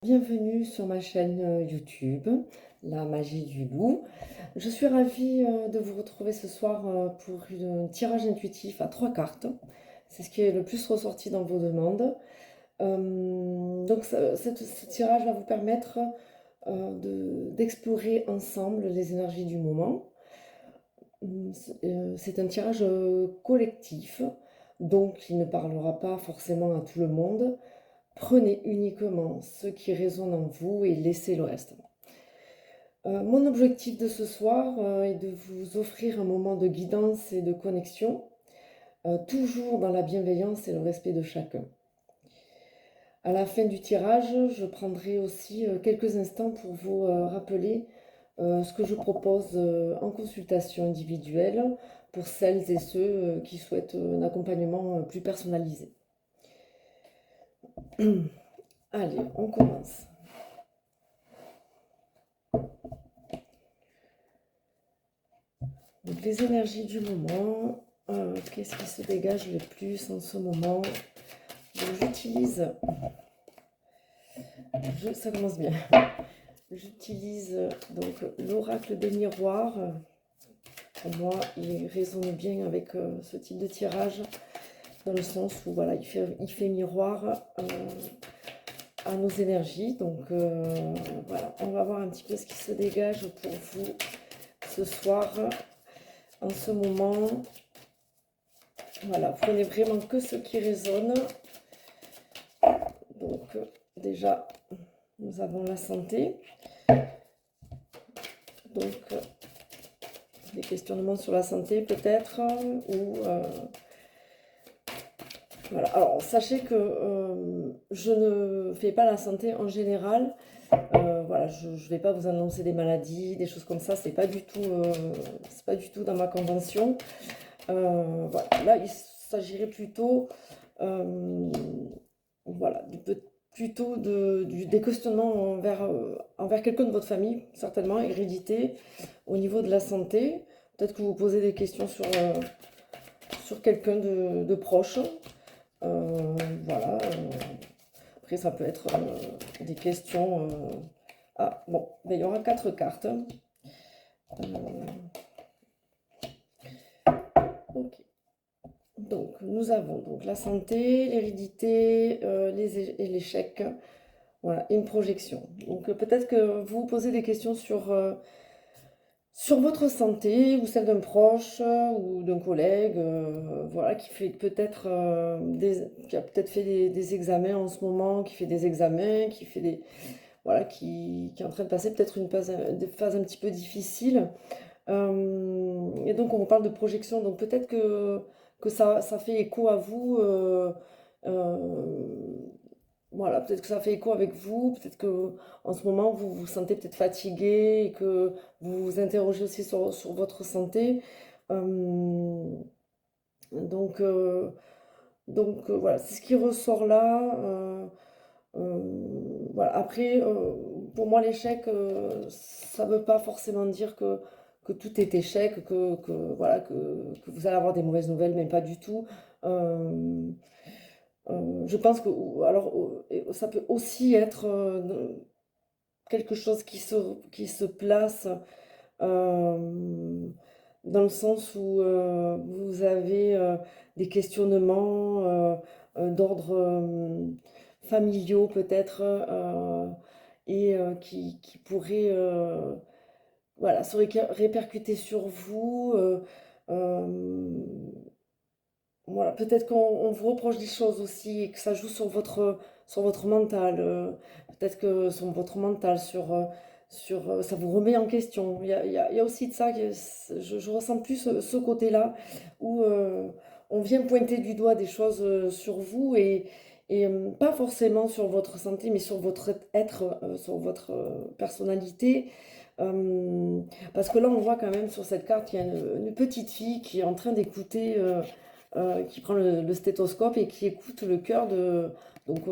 Bienvenue sur ma chaîne YouTube, La Magie du Loup. Je suis ravie de vous retrouver ce soir pour un tirage intuitif à 3 cartes. C'est ce qui est le plus ressorti dans vos demandes. Ce tirage va vous permettre d'explorer ensemble les énergies du moment. C'est un tirage collectif, donc il ne parlera pas forcément à tout le monde. Prenez uniquement ce qui résonne en vous et laissez le reste. Mon objectif de ce soir est de vous offrir un moment de guidance et de connexion, toujours dans la bienveillance et le respect de chacun. À la fin du tirage, je prendrai aussi quelques instants pour vous rappeler ce que je propose en consultation individuelle pour celles et ceux qui souhaitent un accompagnement plus personnalisé. Allez, on commence. Donc les énergies du moment, qu'est-ce qui se dégage le plus en ce moment? J'utilise, ça commence bien, j'utilise donc l'oracle des miroirs. Pour moi, il résonne bien avec ce type de tirage, dans le sens où voilà, il fait miroir à nos énergies. Donc voilà, on va voir un petit peu ce qui se dégage pour vous ce soir, en ce moment. Voilà, prenez vraiment que ce qui résonne. Donc déjà, nous avons la santé. Donc des questionnements sur la santé peut-être, ou voilà. Alors sachez que je ne fais pas la santé en général. Voilà, je ne vais pas vous annoncer des maladies, des choses comme ça. C'est pas du tout dans ma convention. Voilà, là il s'agirait plutôt voilà, plutôt des questionnements envers quelqu'un de votre famille, certainement, hérédité, au niveau de la santé. Peut-être que vous posez des questions sur quelqu'un de proche. Voilà. Après, ça peut être des questions. Ah, bon, ben, il y aura 4 cartes. Ok. Donc, nous avons donc la santé, l'hérédité, et l'échec. Voilà, et une projection. Donc peut-être que vous posez des questions sur votre santé ou celle d'un proche ou d'un collègue, voilà, qui fait peut-être qui a peut-être fait des examens en ce moment, qui fait des examens, qui fait voilà, qui est en train de passer peut-être des phases un petit peu difficiles. Et donc on parle de projection, donc peut-être que ça fait écho à vous. Voilà, peut-être que ça fait écho avec vous, peut-être que en ce moment vous vous sentez peut-être fatigué et que vous vous interrogez aussi sur votre santé. Euh, donc euh, voilà, c'est ce qui ressort là. Voilà. Après, pour moi, l'échec, ça ne veut pas forcément dire que tout est échec, voilà, que vous allez avoir des mauvaises nouvelles, mais pas du tout. Euh, je pense que alors ça peut aussi être quelque chose qui se place euh, dans le sens où vous avez des questionnements d'ordre familiaux peut-être, et qui pourraient voilà, se répercuter sur vous. Euh, voilà, peut-être qu'on vous reproche des choses aussi et que ça joue sur votre mental. Peut-être que sur votre mental, ça vous remet en question. Il y a aussi de ça, je ressens plus ce côté-là où on vient pointer du doigt des choses sur vous et pas forcément sur votre santé, mais sur votre être, sur votre personnalité. Euh, Parce que là, on voit quand même sur cette carte qu'il y a une petite fille qui est en train d'écouter. Qui prend le stéthoscope et qui écoute le cœur donc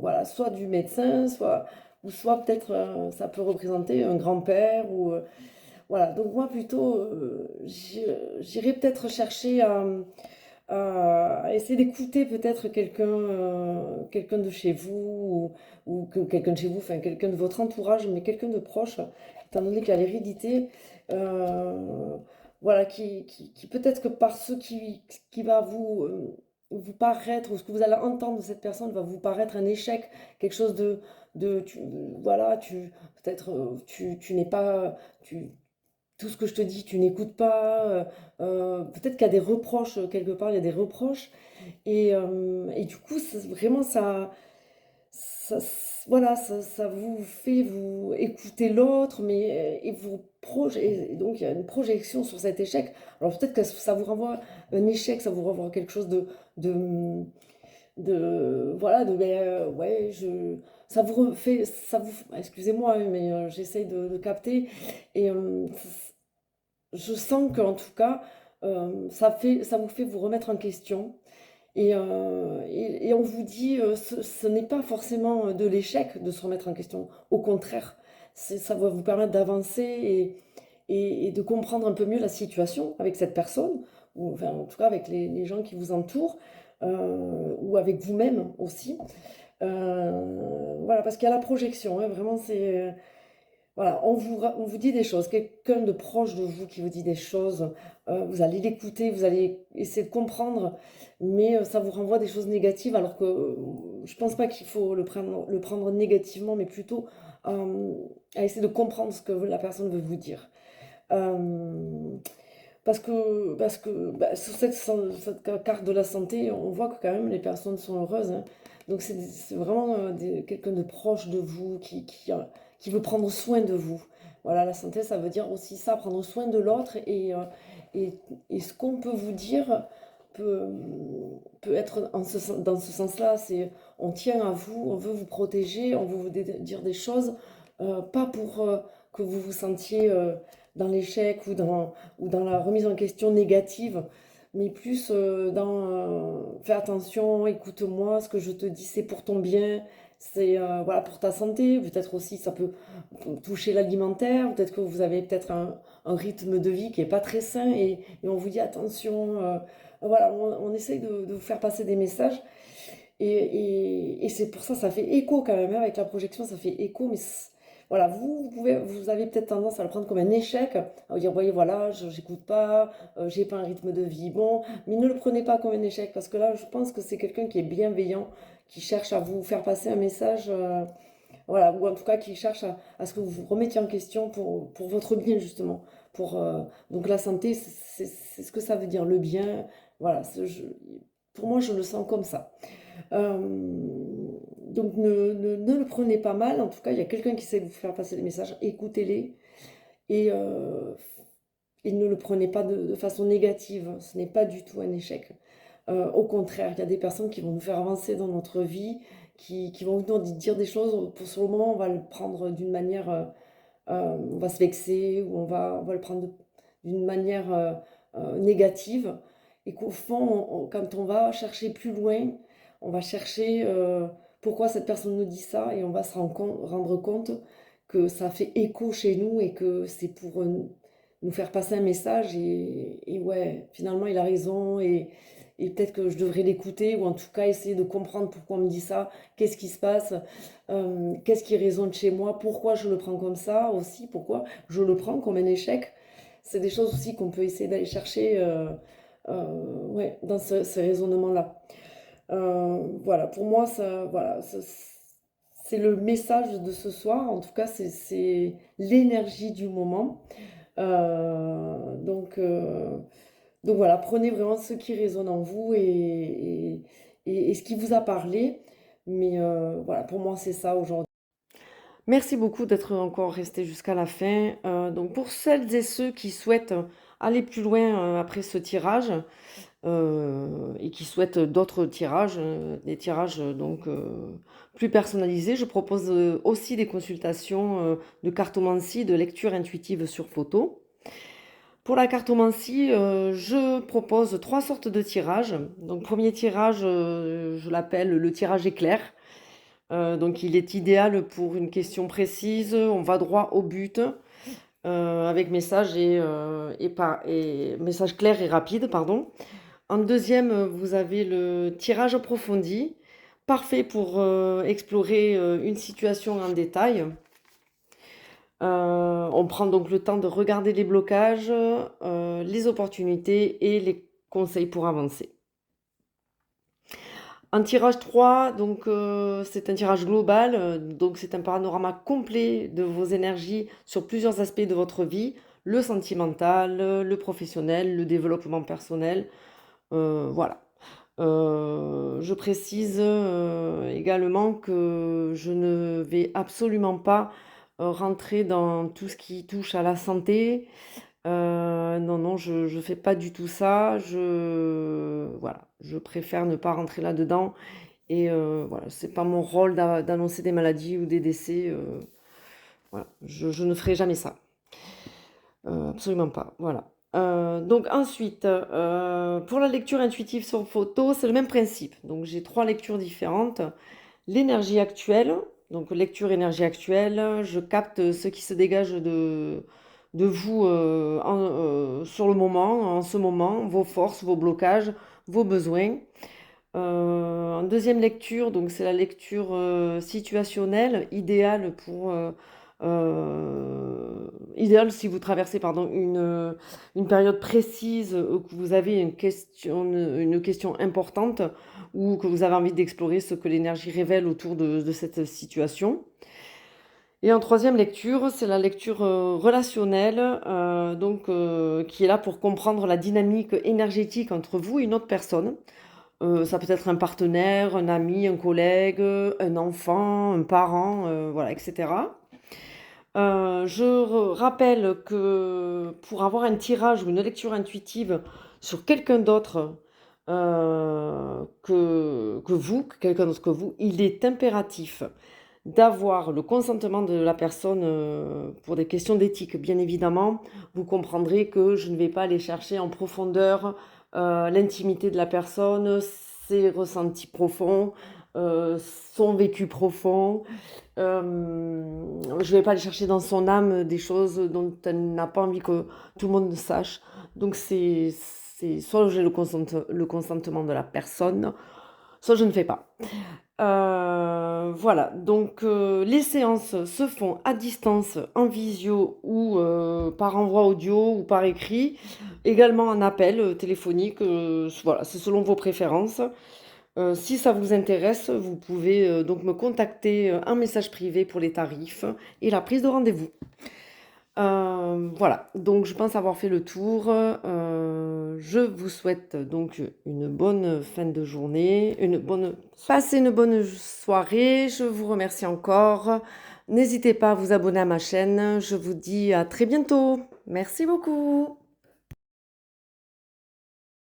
voilà, soit du médecin, soit peut-être ça peut représenter un grand-père voilà. Donc moi plutôt j'irais peut-être chercher Essayez d'écouter peut-être quelqu'un de chez vous ou que quelqu'un de chez vous, enfin quelqu'un de votre entourage, mais quelqu'un de proche, étant donné qu'il y a l'hérédité, voilà, qui peut-être que par ce qui va vous paraître, ou ce que vous allez entendre de cette personne va vous paraître un échec, quelque chose voilà, peut-être tu n'es pas, tout ce que je te dis, tu n'écoutes pas. Peut-être qu'il y a des reproches, quelque part, il y a des reproches. Et du coup, vraiment, ça, voilà, ça vous fait vous écouter l'autre, mais et et donc il y a une projection sur cet échec. Alors peut-être que ça vous renvoie un échec, ça vous renvoie quelque chose de, voilà, ouais, ça vous refait, excusez-moi, hein, mais j'essaye de capter. Et je sens qu'en tout cas, ça vous fait vous remettre en question. Et on vous dit, ce n'est pas forcément de l'échec de se remettre en question. Au contraire, ça va vous permettre d'avancer et de comprendre un peu mieux la situation avec cette personne, ou enfin, en tout cas avec les gens qui vous entourent, ou avec vous-même aussi. Voilà, parce qu'il y a la projection, hein, vraiment, voilà, on vous dit des choses, quelqu'un de proche de vous qui vous dit des choses, vous allez l'écouter, vous allez essayer de comprendre, mais ça vous renvoie des choses négatives, alors que je pense pas qu'il faut le prendre négativement, mais plutôt euh, à essayer de comprendre ce que la personne veut vous dire. Euh, parce que bah, sur cette carte de la santé, on voit que quand même les personnes sont heureuses, hein. Donc c'est vraiment quelqu'un de proche de vous qui veut prendre soin de vous. Voilà, la santé, ça veut dire aussi ça, prendre soin de l'autre. Et, et ce qu'on peut vous dire peut, peut être dans ce sens-là. C'est on tient à vous, on veut vous protéger, on veut vous dire des choses, pas pour que vous vous sentiez dans l'échec ou dans la remise en question négative, mais plus fais attention, écoute-moi, ce que je te dis, c'est pour ton bien, c'est voilà, pour ta santé. Peut-être aussi, ça peut toucher l'alimentaire, peut-être que vous avez peut-être un rythme de vie qui n'est pas très sain et on vous dit attention. Voilà, on essaye de vous faire passer des messages et c'est pour ça, ça fait écho quand même, hein, avec la projection, ça fait écho, mais voilà, vous avez peut-être tendance à le prendre comme un échec, à vous dire, voyez, voilà, j'écoute pas, j'ai pas un rythme de vie bon, mais ne le prenez pas comme un échec, parce que là, je pense que c'est quelqu'un qui est bienveillant, qui cherche à vous faire passer un message, voilà, ou en tout cas qui cherche à ce que vous vous remettiez en question pour votre bien, justement. Donc la santé, c'est ce que ça veut dire, le bien, voilà, pour moi, je le sens comme ça. Donc ne le prenez pas mal. En tout cas, il y a quelqu'un qui sait vous faire passer des messages. Écoutez-les et, et ne le prenez pas de façon négative. Ce n'est pas du tout un échec. Au contraire, il y a des personnes qui vont nous faire avancer dans notre vie, qui vont nous dire des choses. Sur le moment, on va le prendre d'une manière, on va se vexer ou on va le prendre d'une manière négative. Et qu'au fond, quand on va chercher plus loin, on va chercher pourquoi cette personne nous dit ça et on va rendre compte que ça fait écho chez nous et que c'est pour nous faire passer un message. Et ouais, finalement, il a raison et peut-être que je devrais l'écouter ou en tout cas essayer de comprendre pourquoi on me dit ça, qu'est-ce qui se passe, qu'est-ce qui résonne chez moi, pourquoi je le prends comme ça aussi, pourquoi je le prends comme un échec. C'est des choses aussi qu'on peut essayer d'aller chercher ouais, dans ce raisonnement-là. Voilà, pour moi, voilà, c'est le message de ce soir. En tout cas, c'est l'énergie du moment. Donc, donc voilà, prenez vraiment ce qui résonne en vous et ce qui vous a parlé. Mais voilà, pour moi, c'est ça aujourd'hui. Merci beaucoup d'être encore resté jusqu'à la fin. Donc pour celles et ceux qui souhaitent aller plus loin après ce tirage et qui souhaitent d'autres tirages, des tirages donc plus personnalisés, je propose aussi des consultations de cartomancie, de lecture intuitive sur photo. Pour la cartomancie, je propose 3 sortes de tirages. Donc premier tirage, je l'appelle le tirage éclair. Donc il est idéal pour une question précise, on va droit au but, avec message message clair et rapide, pardon. En deuxième, vous avez le tirage approfondi, parfait pour explorer une situation en détail. On prend donc le temps de regarder les blocages, les opportunités et les conseils pour avancer. En tirage 3, donc c'est un tirage global, donc c'est un panorama complet de vos énergies sur plusieurs aspects de votre vie, le sentimental, le professionnel, le développement personnel, voilà. Je précise également que je ne vais absolument pas rentrer dans tout ce qui touche à la santé. Non, non, je fais pas du tout ça. Voilà, je préfère ne pas rentrer là-dedans. Et voilà, c'est pas mon rôle d'annoncer des maladies ou des décès. Voilà, je ne ferai jamais ça. Absolument pas. Voilà. Donc ensuite, pour la lecture intuitive sur photo, c'est le même principe. Donc j'ai 3 lectures différentes. L'énergie actuelle, donc lecture énergie actuelle, je capte ce qui se dégage de vous sur le moment, en ce moment, vos forces, vos blocages, vos besoins. En deuxième lecture, donc c'est la lecture situationnelle, idéale si vous traversez pardon, une période précise, que vous avez une question importante ou que vous avez envie d'explorer ce que l'énergie révèle autour de cette situation. Et en troisième lecture, c'est la lecture relationnelle, qui est là pour comprendre la dynamique énergétique entre vous et une autre personne. Ça peut être un partenaire, un ami, un collègue, un enfant, un parent, voilà, etc. Rappelle que pour avoir un tirage ou une lecture intuitive sur quelqu'un d'autre que quelqu'un d'autre que vous, il est impératif d'avoir le consentement de la personne pour des questions d'éthique. Bien évidemment, vous comprendrez que je ne vais pas aller chercher en profondeur l'intimité de la personne, ses ressentis profonds, son vécu profond. Je ne vais pas aller chercher dans son âme des choses dont elle n'a pas envie que tout le monde sache. Donc c'est soit j'ai le consentement de la personne, soit je ne fais pas. Voilà, donc les séances se font à distance, en visio ou par envoi audio ou par écrit, également en appel téléphonique, voilà, c'est selon vos préférences. Si ça vous intéresse, vous pouvez donc me contacter en message privé pour les tarifs et la prise de rendez-vous. Voilà, donc je pense avoir fait le tour. Je vous souhaite donc une bonne fin de journée, passez une bonne soirée. Je vous remercie encore. N'hésitez pas à vous abonner à ma chaîne. Je vous dis à très bientôt. Merci beaucoup.